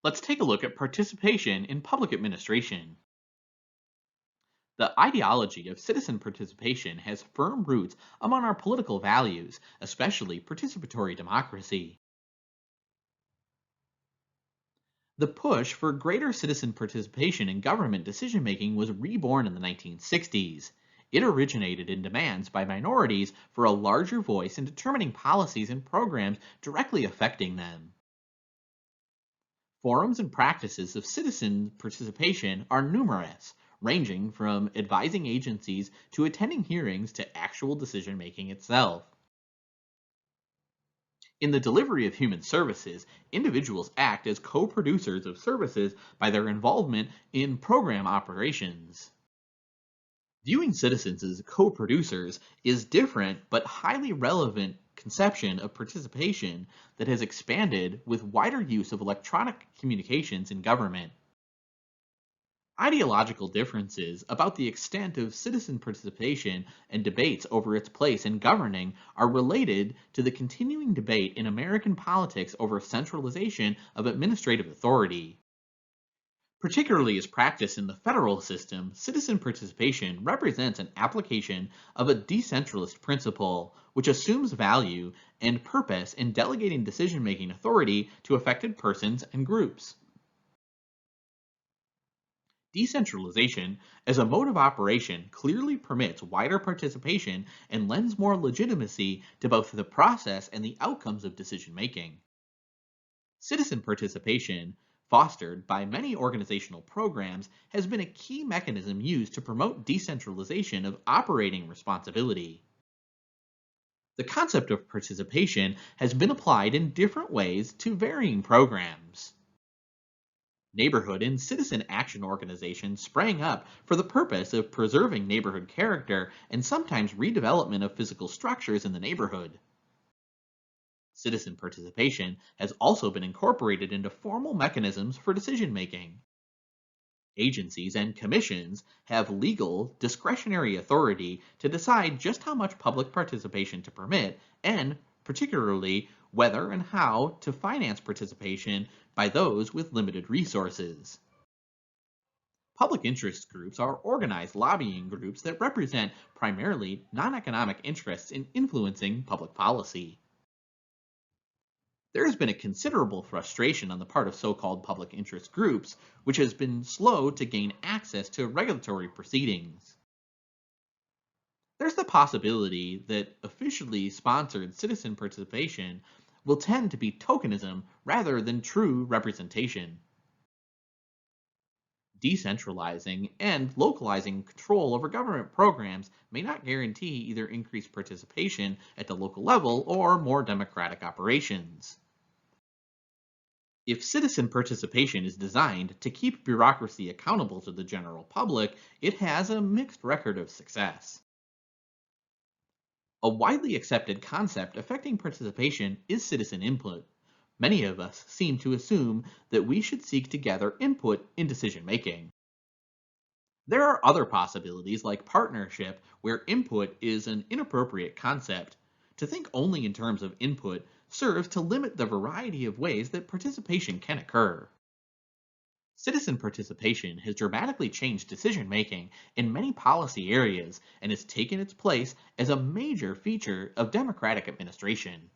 Let's take a look at participation in public administration. The ideology of citizen participation has firm roots among our political values, especially participatory democracy. The push for greater citizen participation in government decision making was reborn in the 1960s. It originated in demands by minorities for a larger voice in determining policies and programs directly affecting them. Forums and practices of citizen participation are numerous, ranging from advising agencies to attending hearings to actual decision making itself. In the delivery of human services, individuals act as co producers of services by their involvement in program operations. Viewing citizens as co producers is different but highly relevant conception of participation that has expanded with wider use of electronic communications in government. Ideological differences about the extent of citizen participation and debates over its place in governing are related to the continuing debate in American politics over centralization of administrative authority. Particularly as practiced in the federal system, citizen participation represents an application of a decentralist principle, which assumes value and purpose in delegating decision-making authority to affected persons and groups. Decentralization, as a mode of operation, clearly permits wider participation and lends more legitimacy to both the process and the outcomes of decision-making. Citizen participation, fostered by many organizational programs, has been a key mechanism used to promote decentralization of operating responsibility. The concept of participation has been applied in different ways to varying programs. Neighborhood and citizen action organizations sprang up for the purpose of preserving neighborhood character and sometimes redevelopment of physical structures in the neighborhood. Citizen participation has also been incorporated into formal mechanisms for decision making. Agencies and commissions have legal, discretionary authority to decide just how much public participation to permit and, particularly, whether and how to finance participation by those with limited resources. Public interest groups are organized lobbying groups that represent primarily non-economic interests in influencing public policy. There has been a considerable frustration on the part of so-called public interest groups, which has been slow to gain access to regulatory proceedings. There's the possibility that officially sponsored citizen participation will tend to be tokenism rather than true representation. Decentralizing and localizing control over government programs may not guarantee either increased participation at the local level or more democratic operations. If citizen participation is designed to keep bureaucracy accountable to the general public, it has a mixed record of success. A widely accepted concept affecting participation is citizen input. Many of us seem to assume that we should seek to gather input in decision making. There are other possibilities like partnership where input is an inappropriate concept. To think only in terms of input serves to limit the variety of ways that participation can occur. Citizen participation has dramatically changed decision making in many policy areas and has taken its place as a major feature of democratic administration.